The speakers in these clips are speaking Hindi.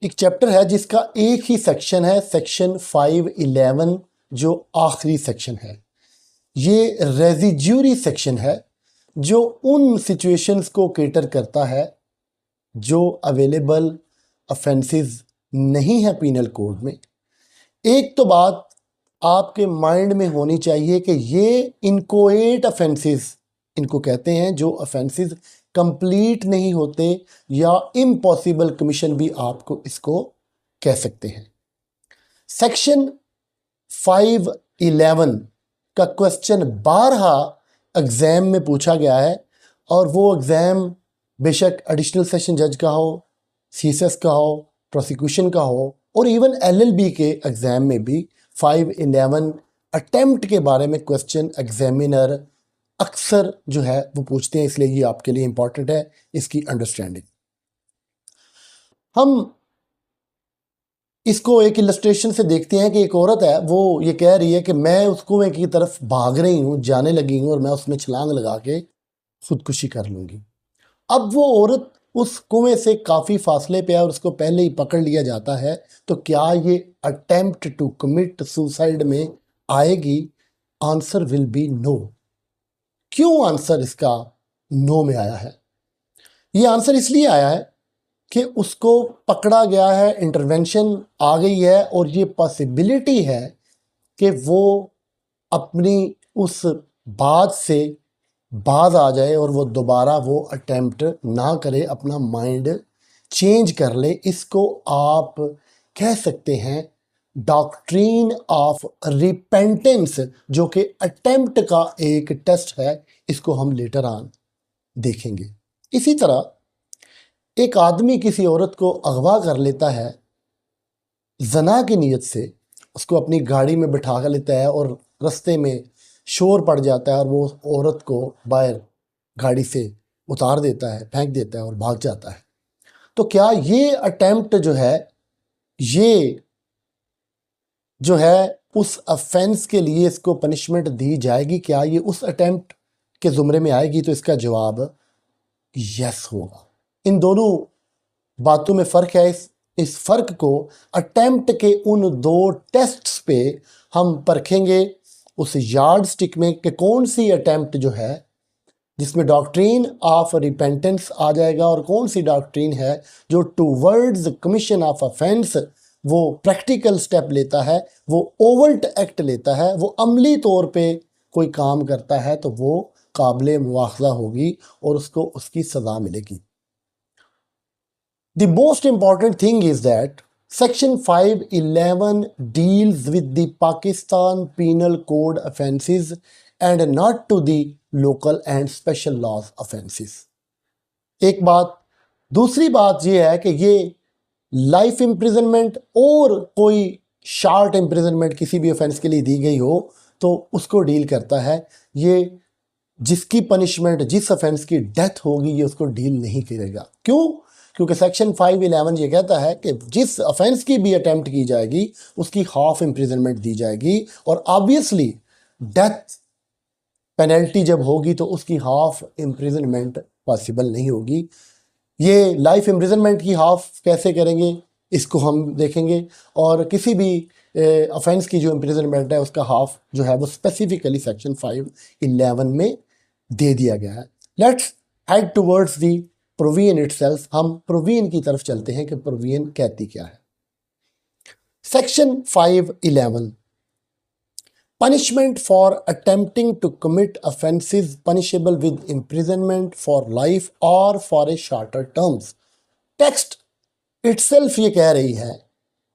एक चैप्टर है जिसका एक ही सेक्शन है, सेक्शन 511, जो आखिरी सेक्शन है। ये रेजिड्यूरी सेक्शन है जो उन सिचुएशंस को केटर करता है जो अवेलेबल ऑफेंसेस नहीं है पीनल कोड में। एक तो बात आपके माइंड में होनी चाहिए कि ये इनकोएट ऑफेंसेस इनको कहते हैं, जो ऑफेंसेस कंप्लीट नहीं होते या इम्पॉसिबल कमीशन भी आपको इसको कह सकते हैं। सेक्शन 511 का क्वेश्चन बारहा एग्जाम में पूछा गया है और वो एग्जाम बेशक एडिशनल सेशन जज का हो, सीएसएस का हो, प्रोसिक्यूशन का हो और इवन एलएलबी के एग्जाम में भी 511 अटेम्प्ट के बारे में क्वेश्चन एग्जामिनर अक्सर जो है वो पूछते हैं, इसलिए ये आपके लिए इंपॉर्टेंट है इसकी अंडरस्टैंडिंग। हम इसको एक इलस्ट्रेशन से देखते हैं कि एक औरत है, वो ये कह रही है कि मैं उस कुएं की तरफ भाग रही हूँ, जाने लगी हूँ और मैं उसमें छलांग लगा के खुदकुशी कर लूँगी। अब वो औरत उस कुएं से काफ़ी फासले पे है और उसको पहले ही पकड़ लिया जाता है, तो क्या ये अटेम्प्ट टू कमिट सुसाइड में आएगी? Answer will be no. क्यों आंसर इसका नो में आया है? ये आंसर इसलिए आया है कि उसको पकड़ा गया है, इंटरवेंशन आ गई है और ये पॉसिबिलिटी है कि वो अपनी उस बात से बाज आ जाए और वो दोबारा वो अटेम्प्ट ना करे, अपना माइंड चेंज कर ले। इसको आप कह सकते हैं डॉक्ट्रीन ऑफ रिपेंटेंस, जो कि अटेम्प्ट का एक टेस्ट है। इसको हम लेटर ऑन देखेंगे। इसी तरह एक आदमी किसी औरत को अगवा कर लेता है जना की नीयत से, उसको अपनी गाड़ी में बिठा कर लेता है और रास्ते में शोर पड़ जाता है और वो औरत को बाहर गाड़ी से उतार देता है, फेंक देता है और भाग जाता है। तो क्या ये अटेम्प्ट ये जो है उस अफेंस के लिए इसको पनिशमेंट दी जाएगी? क्या ये उस अटेम्प्ट के ज़ुमरे में आएगी? तो इसका जवाब यस होगा। इन दोनों बातों में फ़र्क है। इस फ़र्क को अटेम्प्ट के उन दो टेस्ट्स पे हम परखेंगे उस यार्ड स्टिक में कि कौन सी अटेम्प्ट जो है जिसमें डॉक्ट्रीन ऑफ रिपेंटेंस आ जाएगा और कौन सी डॉक्ट्रीन है जो टूवर्ड्स कमीशन ऑफ ऑफेंस वो प्रैक्टिकल स्टेप लेता है, वो ओवल्ट एक्ट लेता है, वो अमली तौर पे कोई काम करता है, तो वो काबिल मुआखज़ा होगी और उसको उसकी सज़ा मिलेगी। The most important thing is that Section 511 deals with the Pakistan Penal Code offences and not to the local and special laws offences. एक बात। दूसरी बात ये है कि ये लाइफ इम्प्रिजनमेंट और कोई शार्ट इम्प्रिजनमेंट किसी भी ऑफेंस के लिए दी गई हो तो उसको डील करता है। ये जिसकी पनिशमेंट, जिस ऑफेंस की डेथ होगी, ये उसको डील नहीं करेगा। क्यों? क्योंकि सेक्शन 511 ये कहता है कि जिस ऑफेंस की भी अटेम्प्ट की जाएगी उसकी हाफ इम्प्रिजनमेंट दी जाएगी और ऑब्वियसली डेथ पेनल्टी जब होगी तो उसकी हाफ इम्प्रिजनमेंट पॉसिबल नहीं होगी। ये लाइफ इम्प्रिजनमेंट की हाफ कैसे करेंगे इसको हम देखेंगे और किसी भी ऑफेंस की जो इम्प्रिजनमेंट है उसका हाफ जो है वो स्पेसिफिकली सेक्शन 511 में दे दिया गया है। Let's head towards the provision itself. हम प्रोविजन की तरफ चलते हैं कि प्रोविजन कहती क्या है। Section 511 punishment for attempting to commit offences punishable with imprisonment for life और for a shorter terms. Text itself ये कह रही है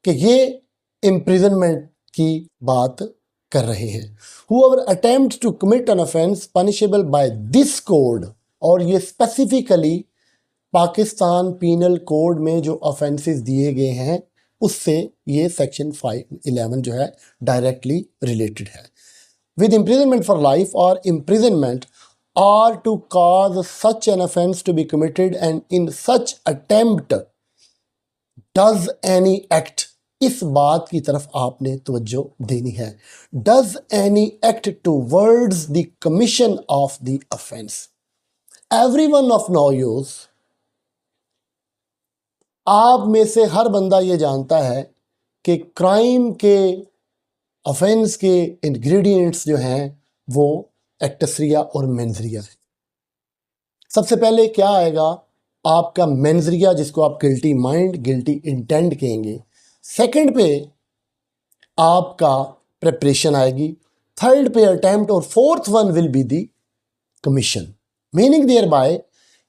कि ये इम्प्रिजनमेंट की बात कर रहे हैं। Whoever attempts to commit an offense punishable by this code, और ये स्पेसिफिकली पाकिस्तान पीनल कोड में जो ऑफेंसेस दिए गए हैं उससे ये सेक्शन 511 जो है डायरेक्टली रिलेटेड है। विद इम्प्रिजनमेंट फॉर लाइफ और imprisonment or to cause such an offence to be committed and in such attempt does any act. इस बात की तरफ आपने तवज्जो देनी है। Does any act towards the commission of the offence. Everyone of no use आप में से हर बंदा ये जानता है कि क्राइम के ऑफेंस के इंग्रेडिएंट्स जो हैं वो एक्टस रिया और मेंस रिया है। सबसे पहले क्या आएगा, आपका मेंस रिया जिसको आप गिल्टी माइंड, गिल्टी इंटेंट कहेंगे। सेकंड पे आपका प्रेपरेशन आएगी, थर्ड पे अटेम्प्ट, और fourth one will be the commission. Meaning thereby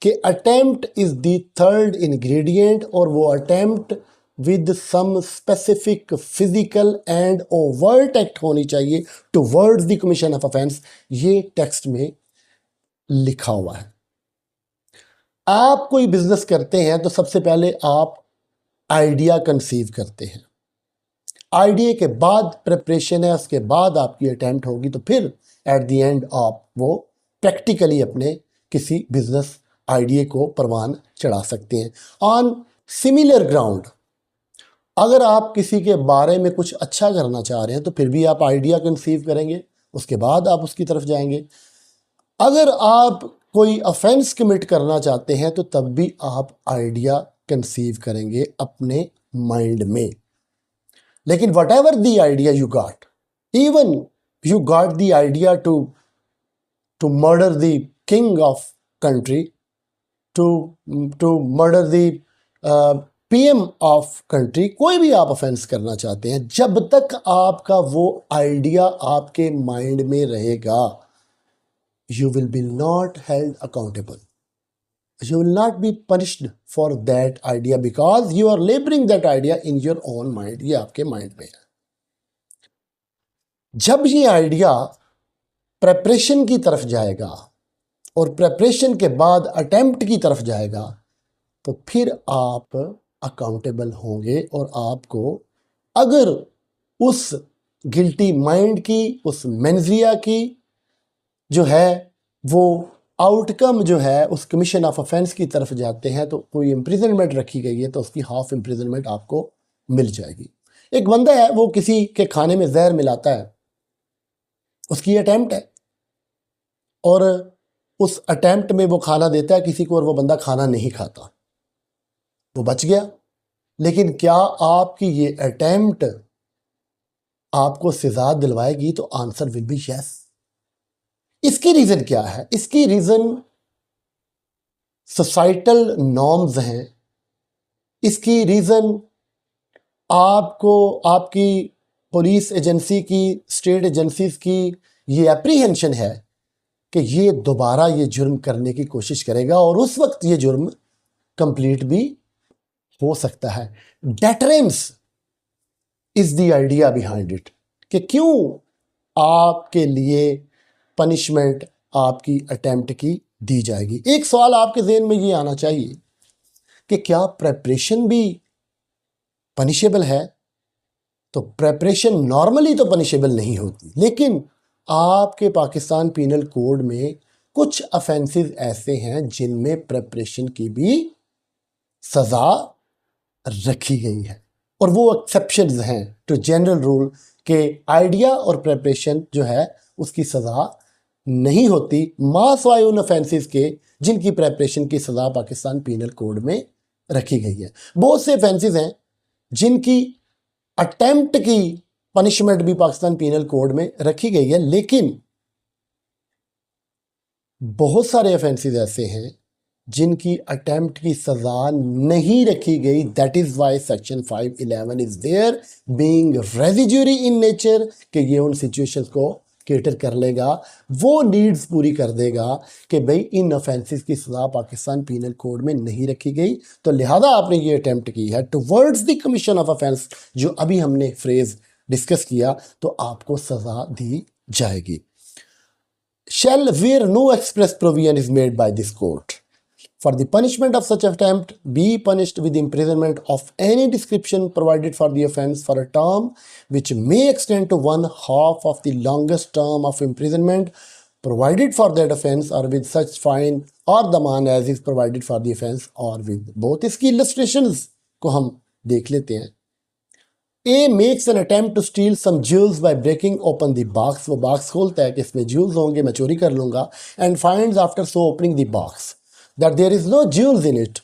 कि attempt is the third ingredient, और वो attempt with some specific physical and overt act होनी चाहिए towards the commission of offence. ये टेक्स्ट में लिखा हुआ है। आप कोई बिजनेस करते हैं तो सबसे पहले आप आइडिया कंसीव करते हैं, आइडिया के बाद प्रिपरेशन है, उसके बाद आपकी अटेम्प्ट होगी, तो फिर एट द एंड आप वो प्रैक्टिकली अपने किसी बिजनेस आइडिया को परवान चढ़ा सकते हैं। ऑन सिमिलर ग्राउंड, अगर आप किसी के बारे में कुछ अच्छा करना चाह रहे हैं तो फिर भी आप आइडिया कंसीव करेंगे, उसके बाद आप उसकी तरफ जाएंगे। अगर आप कोई ऑफेंस कमिट करना चाहते हैं तो तब भी आप आइडिया कंसीव करेंगे अपने माइंड में। लेकिन whatever the idea you got, even you got the idea to murder the king of country, to murder the PM of country, कोई भी आप ऑफेंस करना चाहते हैं, जब तक आपका वो आइडिया आपके माइंड में रहेगा, you will be not held accountable. You will not be punished for that idea because you are laboring that idea in your own mind. ये आपके माइंड में है। जब ये आइडिया प्रेपरेशन की तरफ जाएगा और प्रेपरेशन के बाद अटेम्प्ट की तरफ जाएगा, तो फिर आप अकाउंटेबल होंगे, और आपको अगर उस गिल्टी माइंड की, उस मेंजिया की जो है वो आउटकम जो है उस कमीशन ऑफ ऑफेंस की तरफ जाते हैं, तो कोई इम्प्रिजनमेंट रखी गई है तो उसकी हाफ इम्प्रिजनमेंट आपको मिल जाएगी। एक बंदा है, वो किसी के खाने में जहर मिलाता है, उसकी अटेम्प्ट है, और उस अटेम्प्ट में वो खाना देता है किसी को और वो बंदा खाना नहीं खाता, वो बच गया। लेकिन क्या आपकी ये अटेम्प्ट आपको सजा दिलवाएगी? तो आंसर विल बी यस। इसकी रीजन क्या है? इसकी रीजन सोसाइटल नॉर्म्स हैं, इसकी रीजन आपको आपकी पुलिस एजेंसी की, स्टेट एजेंसीज की ये एप्रीहेंशन है कि ये दोबारा ये जुर्म करने की कोशिश करेगा, और उस वक्त ये जुर्म कंप्लीट भी हो सकता है। Deterrence is the idea behind it, कि क्यों आपके लिए पनिशमेंट आपकी अटेम्प्ट की दी जाएगी। एक सवाल आपके ज़हन में ये आना चाहिए कि क्या प्रेपरेशन भी पनिशेबल है? तो प्रेपरेशन नॉर्मली तो पनिशेबल नहीं होती, लेकिन आपके पाकिस्तान पीनल कोड में कुछ ऑफेंसेस ऐसे हैं जिनमें प्रेपरेशन की भी सज़ा रखी गई है, और वो एक्सेप्शंस हैं टू जनरल रूल के आइडिया और प्रेपरेशन जो है उसकी सज़ा नहीं होती, मास वाई उन ऑफेंसेस के जिनकी प्रेपरेशन की सज़ा पाकिस्तान पीनल कोड में रखी गई है। बहुत से ऑफेंसेस हैं जिनकी अटेम्प्ट की पनिशमेंट भी पाकिस्तान पीनल कोड में रखी गई है, लेकिन बहुत सारे ऑफेंसेस ऐसे हैं जिनकी अटेम्प्ट की सज़ा नहीं रखी गई। That is why section 511 is there being residuary in nature, कि ये उन सिचुएशंस को केटर कर लेगा, वो नीड्स पूरी कर देगा कि भाई इन ऑफेंसेस की सज़ा पाकिस्तान पीनल कोड में नहीं रखी गई, तो लिहाजा आपने ये अटेम्प्ट की है towards the commission of offence, जो अभी हमने फ्रेज डिस्कस किया, तो आपको सज़ा दी जाएगी। Shall where no express provision is made by this court for the punishment of such attempt be punished with imprisonment of any description provided for the offence for a term which may extend to 1/2 of the longest term of imprisonment provided for that offence, or with such fine or daman as is provided for the offence, or with both। इसकी illustrations को हम देख लेते हैं। A makes an attempt to steal some jewels by breaking open the box। वो बॉक्स खोलता है कि इसमें jewels होंगे, मैं चोरी कर लूँगा, and finds after so opening the box that there is no jewels in it,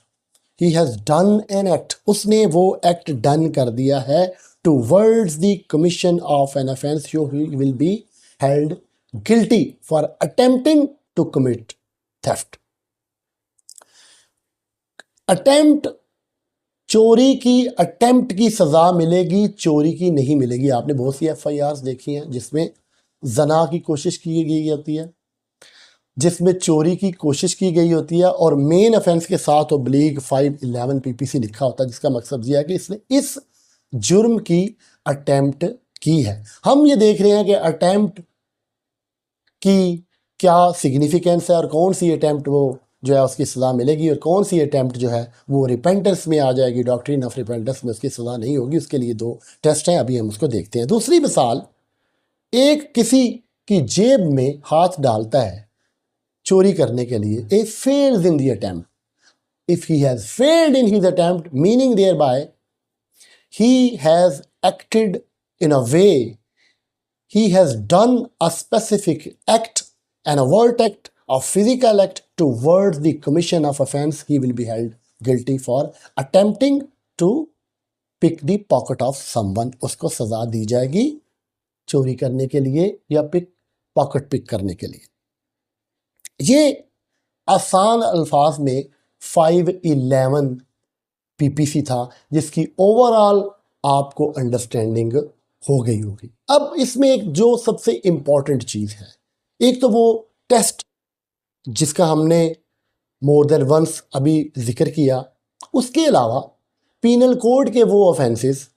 he has done an act, उसने वो एक्ट डन कर दिया है, towards the commission of an offence so he will be held guilty for attempting to commit theft. Attempt, चोरी की अटेम्प्ट की सज़ा मिलेगी, चोरी की नहीं मिलेगी। आपने बहुत सी FIRs देखी हैं जिसमें जना की कोशिश की गई होती है, जिसमें चोरी की कोशिश की गई होती है और मेन ऑफेंस के साथ ओब्लिक 511 PPC लिखा होता है, जिसका मकसद यह है कि इसने इस जुर्म की अटेम्प्ट की है। हम ये देख रहे हैं कि अटेम्प्ट की क्या सिग्निफिकेंस है और कौन सी अटेम्प्ट वो जो है उसकी सज़ा मिलेगी और कौन सी अटेम्प्ट जो है वो रिपेंटेंस में आ जाएगी, डॉक्ट्रिन ऑफ रिपेंटेंस में उसकी सज़ा नहीं होगी। उसके लिए 2 टेस्ट हैं, अभी हम उसको देखते हैं। दूसरी मिसाल, एक किसी की जेब में हाथ डालता है चोरी करने के लिए, A fails in the attempt, if he has failed in his attempt meaning thereby he has acted in a way, he has done a specific act, an overt act, a physical act towards the commission of offense, he will be held guilty for attempting to pick the pocket of someone। उसको सजा दी जाएगी चोरी करने के लिए या पॉकेट पिक करने के लिए। ये आसान अल्फाज में 511 PPC था जिसकी ओवरऑल आपको अंडरस्टैंडिंग हो गई होगी। अब इसमें एक जो सबसे इम्पॉर्टेंट चीज़ है, एक तो वो टेस्ट जिसका हमने मोर देन वंस अभी जिक्र किया, उसके अलावा पीनल कोड के वो ऑफेंसेस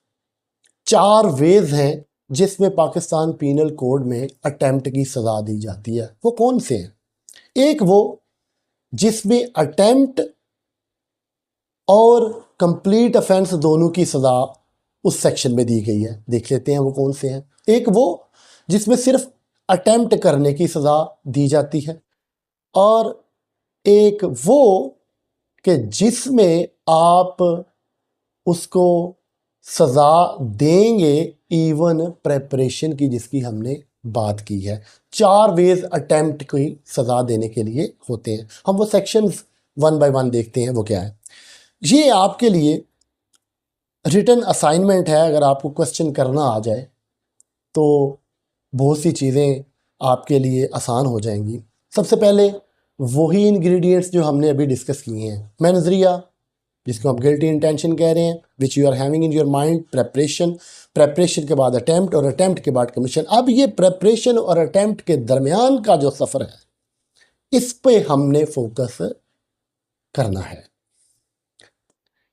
4 वेज हैं जिसमें पाकिस्तान पीनल कोड में अटेम्प्ट की सज़ा दी जाती है। वो कौन से हैं? एक वो जिसमें अटेम्प्ट और कंप्लीट ऑफेंस दोनों की सज़ा उस सेक्शन में दी गई है, देख लेते हैं वो कौन से हैं। एक वो जिसमें सिर्फ अटेम्प्ट करने की सज़ा दी जाती है और एक वो कि जिसमें आप उसको सज़ा देंगे इवन प्रेपरेशन की, जिसकी हमने बात की है। 4 वेज अटेम्प्ट की सज़ा देने के लिए होते हैं। हम वो सेक्शंस 1 बाय 1 देखते हैं वो क्या है। ये आपके लिए रिटन असाइनमेंट है, अगर आपको क्वेश्चन करना आ जाए तो बहुत सी चीज़ें आपके लिए आसान हो जाएंगी। सबसे पहले वही इंग्रेडिएंट्स जो हमने अभी डिस्कस किए हैं, मेनजरिया जिसको हम गिल्टी इंटेंशन कह रहे हैं, which you are having in your mind, preparation के बाद अटेम्प्ट और अटेम्प्ट के बाद कमीशन। अब ये प्रेपरेशन और अटेम्प्ट के दरमियान का जो सफ़र है इस पे हमने फोकस करना है।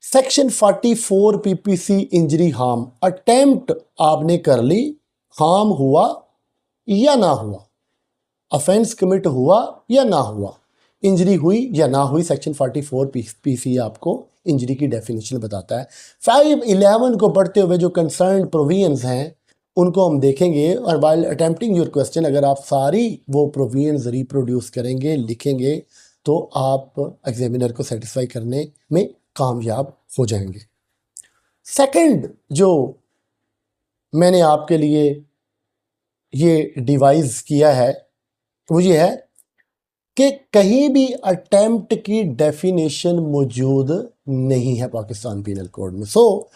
Section 44 PPC injury harm, attempt आपने कर ली, हार्म हुआ या ना हुआ, ऑफेंस कमिट हुआ या ना हुआ, इंजरी हुई या ना हुई, सेक्शन 44 PPC आपको इंजरी की डेफिनेशन बताता है। 511 को पढ़ते हुए जो कंसर्न प्रोविजंस हैं उनको हम देखेंगे और वाइल अटेम्प्टिंग योर क्वेश्चन अगर आप सारी वो प्रोविजंस रिप्रोड्यूस करेंगे, लिखेंगे, तो आप एग्जामिनर को सेटिस्फाई करने में कामयाब हो जाएंगे। सेकंड जो मैंने आपके लिए ये डिवाइस किया है वो ये है कि कहीं भी अटेम्प्ट की डेफिनेशन मौजूद नहीं है पाकिस्तान पीनल कोड में। So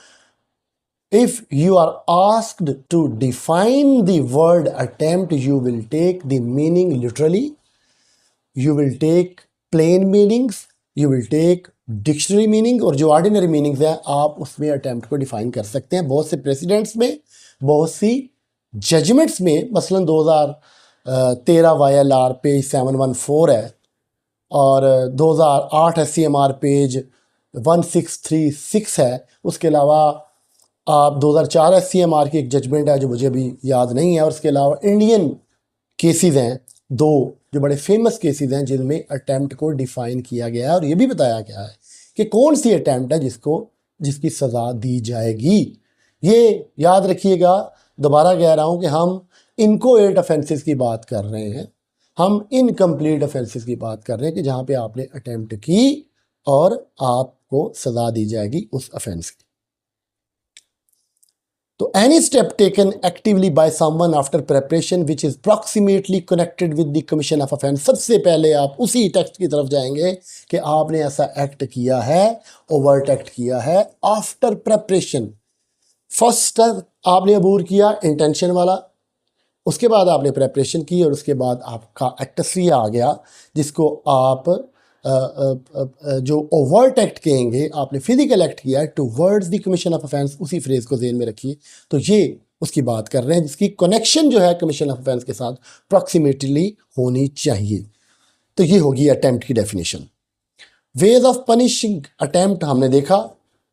if you are asked to define the word attempt you will take the meaning literally, you will take plain meanings, you will take dictionary meaning और जो ऑर्डिनरी मीनिंग्स हैं आप उसमें अटेम्प्ट को डिफाइन कर सकते हैं। बहुत से प्रेसिडेंट्स में, बहुत सी जजमेंट्स में, मसलन 2013 YLR पेज 714 है और 2008 SCMR पेज 1636 है। उसके अलावा आप 2004 SCMR की एक जजमेंट है जो मुझे अभी याद नहीं है, और उसके अलावा इंडियन केसेस हैं 2 जो बड़े फेमस केसेस हैं जिनमें अटेम्प्ट को डिफाइन किया गया है और ये भी बताया गया है कि कौन सी अटेम्प्ट है जिसकी सज़ा दी जाएगी। ये याद रखिएगा, दोबारा कह रहा हूँ कि हम इनकोएट ऑफेंसेस की बात कर रहे हैं, हम इनकम्प्लीट ऑफेंसेस की बात कर रहे हैं कि जहाँ पे आपने अटेम्प्ट की और आपको सज़ा दी जाएगी उस ऑफेंस की। तो any step taken actively by someone after preparation which is proximately connected with the commission of offence. सबसे पहले आप उसी टेक्स्ट की तरफ जाएंगे कि आपने ऐसा एक्ट किया है, ओवर्ट एक्ट किया है आफ्टर प्रेपरेशन। फर्स्ट आपने अबूर किया इंटेंशन वाला, उसके बाद आपने प्रेपरेशन की और उसके बाद आपका एक्टसरिया आ गया, जिसको आप जो ओवर्ट एक्ट कहेंगे, आपने फिजिकल एक्ट किया है towards the commission of offence. उसी फ्रेज को ज़हन में रखिए। तो ये उसकी बात कर रहे हैं जिसकी कनेक्शन जो है कमीशन ऑफ ऑफेंस के साथ प्रॉक्सिमेटली होनी चाहिए। तो ये होगी अटेम्प्ट की definition. Ways of punishing attempt हमने देखा,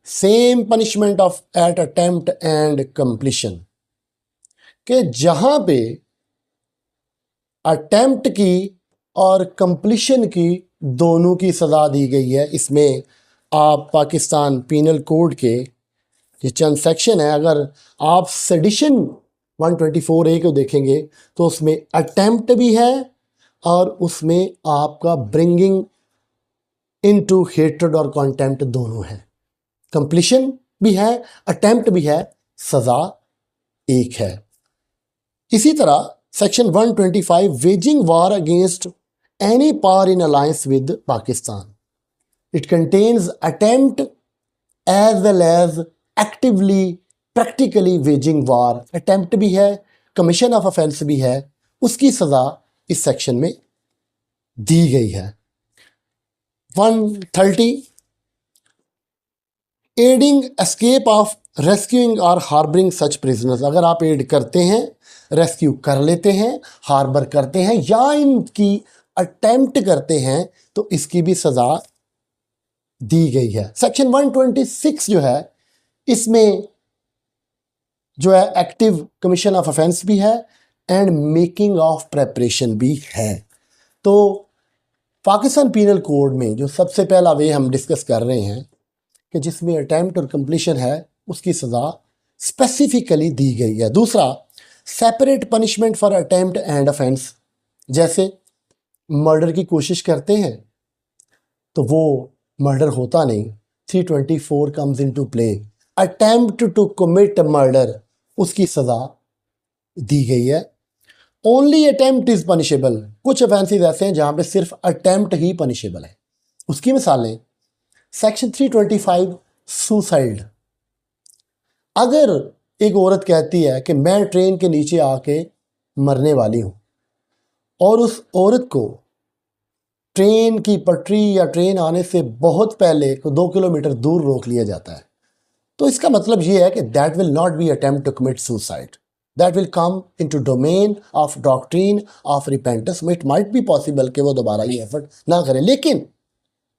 same punishment of at attempt and completion, कि जहां पे अटेम्प्ट की और कंप्लीशन की दोनों की सज़ा दी गई है। इसमें आप पाकिस्तान पीनल कोड के ये चंद सेक्शन है, अगर आप सेडिशन 124A को देखेंगे तो उसमें अटेम्प्ट भी है और उसमें आपका ब्रिंगिंग इनटू हेट्रेड और कॉन्टेम्प्ट दोनों है। कंप्लीशन भी है, अटेम्प्ट भी है, सज़ा एक है। इसी तरह section 125 waging war against any power in alliance with Pakistan. It contains attempt as well as actively practically waging war. Attempt भी है, commission of offense भी है, उसकी सज़ा इस सेक्शन में दी गई है। 130 एडिंग एस्केप ऑफ रेस्क्यूइंग और हार्बरिंग सच प्रिजनर्स। अगर आप एड करते हैं, रेस्क्यू कर लेते हैं, हार्बर करते हैं या इनकी अटेम्प्ट करते हैं तो इसकी भी सज़ा दी गई है। सेक्शन 126 जो है इसमें जो है एक्टिव कमीशन ऑफ ऑफेंस भी है एंड मेकिंग ऑफ प्रेपरेशन भी है। तो पाकिस्तान पीनल कोड में जो सबसे पहला वे हम डिस्कस कर रहे हैं कि जिसमें अटेम्प्ट और कंप्लीशन है, उसकी सज़ा स्पेसिफिकली दी गई है। दूसरा, separate punishment for attempt and offence. जैसे मर्डर की कोशिश करते हैं तो वो मर्डर होता नहीं, 324 comes into play. Attempt to commit murder, उसकी सज़ा दी गई है। Only attempt is punishable. कुछ ऑफेंसेस ऐसे हैं जहाँ पे सिर्फ अटेम्प्ट ही पनिशेबल है। उसकी मिसालें सेक्शन 325 सुसाइड। अगर एक औरत कहती है कि मैं ट्रेन के नीचे आके मरने वाली हूँ और उस औरत को ट्रेन की पटरी या ट्रेन आने से बहुत पहले 2 किलोमीटर दूर रोक लिया जाता है, तो इसका मतलब ये है कि that will not be attempt to commit suicide, that will come into domain of doctrine of repentance. It might be possible कि वो दोबारा ये एफर्ट ना करें, लेकिन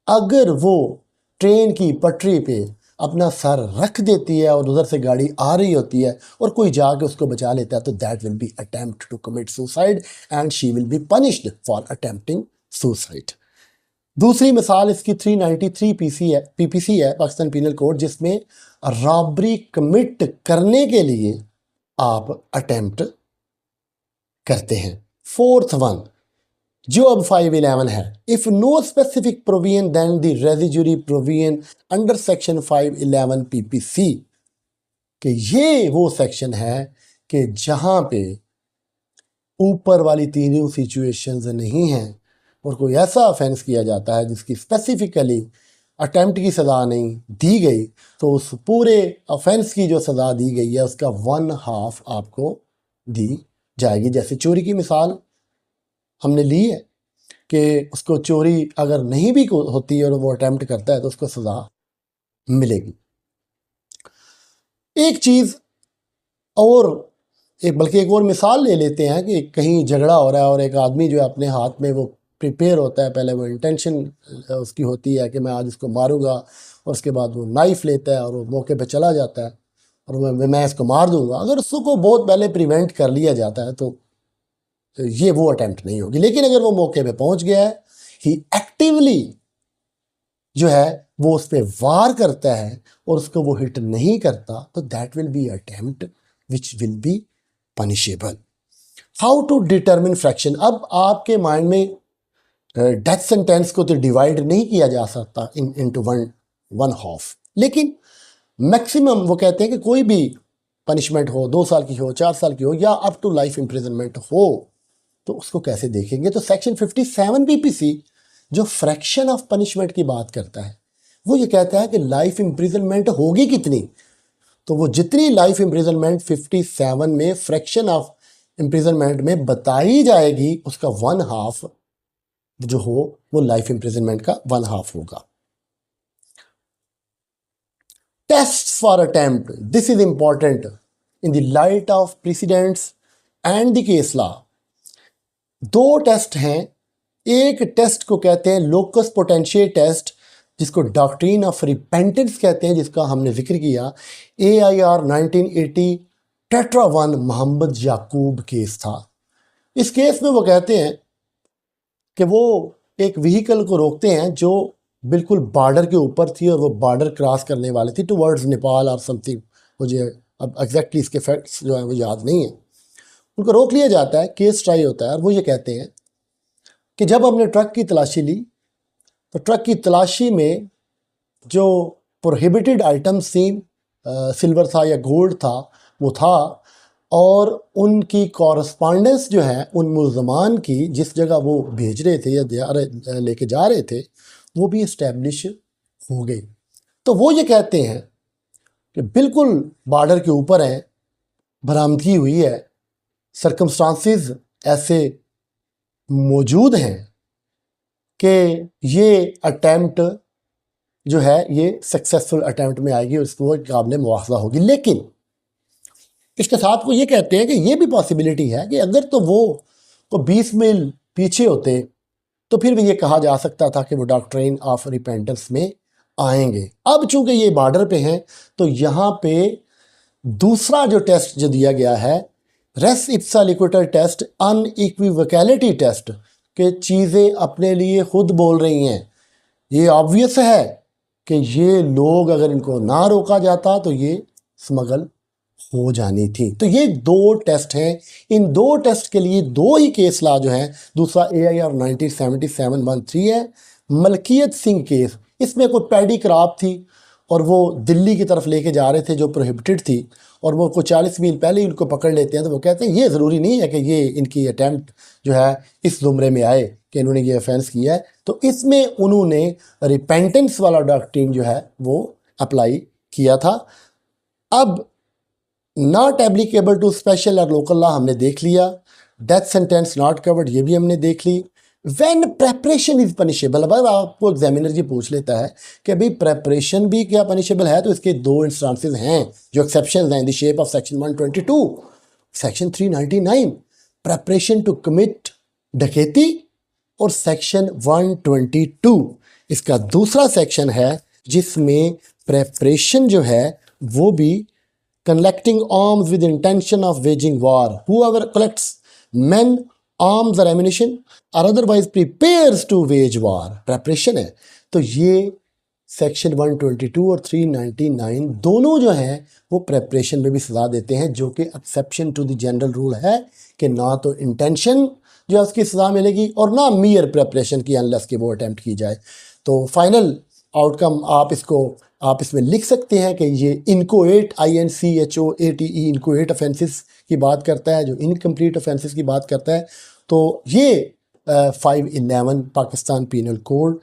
अगर वो ट्रेन की पटरी पे अपना सर रख देती है और उधर से गाड़ी आ रही होती है और कोई जाके उसको बचा लेता है, तो that will be attempt to commit suicide and she will be punished for attempting suicide. दूसरी मिसाल इसकी 393 पीपीसी है, पाकिस्तान पीनल कोड, जिसमें रॉबरी कमिट करने के लिए आप अटेम्प्ट करते हैं। फोर्थ वन जो अब 511 है, if no specific provision then the residuary provision under section 511 PPC, कि ये वो सेक्शन है कि जहां पे ऊपर वाली तीनों सिचुएशंस नहीं हैं और कोई ऐसा ऑफेंस किया जाता है जिसकी स्पेसिफिकली अटेम्प्ट की सज़ा नहीं दी गई, तो उस पूरे ऑफेंस की जो सज़ा दी गई है उसका 1/2 आपको दी जाएगी। जैसे चोरी की मिसाल हमने ली है कि उसको चोरी अगर नहीं भी होती है और वो अटेम्प्ट करता है तो उसको सज़ा मिलेगी। एक चीज़ और बल्कि एक और मिसाल ले लेते हैं कि कहीं झगड़ा हो रहा है और एक आदमी जो है अपने हाथ में वो प्रिपेयर होता है, पहले वो इंटेंशन उसकी होती है कि मैं आज इसको मारूंगा, और उसके बाद वो नाइफ़ लेता है और वो मौके पे चला जाता है और मैं इसको मार दूंगा। अगर उसको बहुत पहले प्रिवेंट कर लिया जाता है तो ये वो अटेम्प्ट नहीं होगी। लेकिन अगर वो मौके पे पहुंच गया है, ही एक्टिवली जो है वो उस पर वार करता है और उसको वो हिट नहीं करता, तो that will be attempt which will be punishable. How to determine fraction. अब आपके माइंड में डेथ सेंटेंस को तो डिवाइड नहीं किया जा सकता इनटू 1/2, लेकिन मैक्सिमम वो कहते हैं कि कोई भी पनिशमेंट हो, 2 साल की हो, 4 साल की हो, या अप टू लाइफ इम्प्रिजनमेंट हो, तो उसको कैसे देखेंगे? तो सेक्शन 57 बीपीसी जो फ्रैक्शन ऑफ पनिशमेंट की बात करता है, वो ये कहता है कि लाइफ इम्प्रिजनमेंट होगी कितनी, तो वो जितनी लाइफ इम्प्रिजनमेंट 57 में फ्रैक्शन ऑफ इम्प्रिजनमेंट में बताई जाएगी, उसका 1/2 जो हो वो लाइफ इम्प्रिजनमेंट का 1/2 होगा। Test for attempt, this is important in the light of precedents and the case law. 2 test हैं। एक टेस्ट को कहते हैं लोकस पोटेंशियल टेस्ट, जिसको डॉक्ट्रिन ऑफ रिपेंटेंस कहते हैं, जिसका हमने जिक्र किया। AIR 1980 टेट्रा 1 मोहम्मद याकूब केस था। इस केस में वो कहते हैं कि वो एक व्हीकल को रोकते हैं जो बिल्कुल बॉर्डर के ऊपर थी और वो बॉर्डर क्रॉस करने वाली थी टुवर्ड्स नेपाल और समथिंग, मुझे अब एग्जैक्टली इसके फैक्ट्स जो है वो याद नहीं है। उनको रोक लिया जाता है, केस ट्राई होता है, और वो ये कहते हैं कि जब हमने ट्रक की तलाशी ली तो ट्रक की तलाशी में जो प्रोहिबिटेड आइटम्स थी, सिल्वर था या गोल्ड था, वो था, और उनकी कॉरस्पॉन्डेंस जो है उन मुल्ज़मान की जिस जगह वो भेज रहे थे या लेके जा रहे थे, वो भी इस्टेब्लिश हो गई। तो वो ये कहते हैं कि बिल्कुल बॉर्डर के ऊपर है, बरामदगी हुई है, सर्कमस्टांसिस ऐसे मौजूद हैं कि ये अटैम्प्ट जो है ये सक्सेसफुल अटैम्प्ट में आएगी और इसको काबिल मुआवजा होगी। लेकिन इसके साथ वो ये कहते हैं कि ये भी पॉसिबिलिटी है कि अगर तो वो 20 मील पीछे होते तो फिर भी ये कहा जा सकता था कि वो डॉक्ट्रिन ऑफ रिपेंटेंस में आएंगे। अब चूंकि ये बॉर्डर पे हैं तो यहाँ पे दूसरा जो टेस्ट जो दिया गया है, रेस इप्सा लिक्विटर टेस्ट, अनइक्विवोकैलिटी टेस्ट, कि चीज़ें अपने लिए खुद बोल रही हैं। ये ऑब्वियस है कि ये लोग अगर इनको ना रोका जाता तो ये स्मगल हो जानी थी। तो ये 2 टेस्ट हैं। इन 2 टेस्ट के लिए 2 ही केस लॉ जो हैं। दूसरा AIR 1977-13 है, मलकियत सिंह केस। इसमें कोई पैडी क्रॉप थी और वो दिल्ली की तरफ लेके जा रहे थे जो प्रोहिबिटेड थी, और वो को 40 मील पहले ही उनको पकड़ लेते हैं। तो वो कहते हैं ये ज़रूरी नहीं है कि ये इनकी अटैम्प्ट जो है इस ज़ुमरे में आए कि इन्होंने ये ऑफेंस किया है। तो इसमें उन्होंने रिपेंटेंस वाला डॉक्ट्रिन जो है वो अप्लाई किया था। अब नॉट एप्लीकेबल टू स्पेशल और लोकल लॉ हमने देख लिया। डेथ सेंटेंस नॉट कवर्ड, ये भी हमने देख ली। व्हेन प्रेपरेशन इज पनिशेबल, अब आपको एग्जामिनर जी पूछ लेता है कि भाई प्रेपरेशन भी क्या पनिशेबल है, तो इसके 2 इंस्टांसेस हैं जो एक्सेप्शन हैं, in the shape of section 122, section 399 preparation to commit डकैती, और सेक्शन 122 इसका दूसरा सेक्शन है जिसमें प्रेपरेशन जो है वो भी collecting arms with intention of waging war. Whoever collects men, arms or ammunition or otherwise prepares to wage war. Preparation है। तो ये सेक्शन 122 और 399 दोनों जो हैं वो प्रेपरेशन में भी सजा देते हैं, जो कि exception to the general rule है कि ना तो इंटेंशन जो है उसकी सजा मिलेगी और ना मियर प्रेपरेशन की, अनलेस कि वो अटैम्प्ट की जाए। तो फाइनल आउटकम आप इसमें लिख सकते हैं कि ये इनकोएट INCHOATE इनकोएट ऑफेंसेस की बात करता है, जो इनकम्प्लीट ऑफेंसेस की बात करता है। तो ये 511 पाकिस्तान पीनल कोड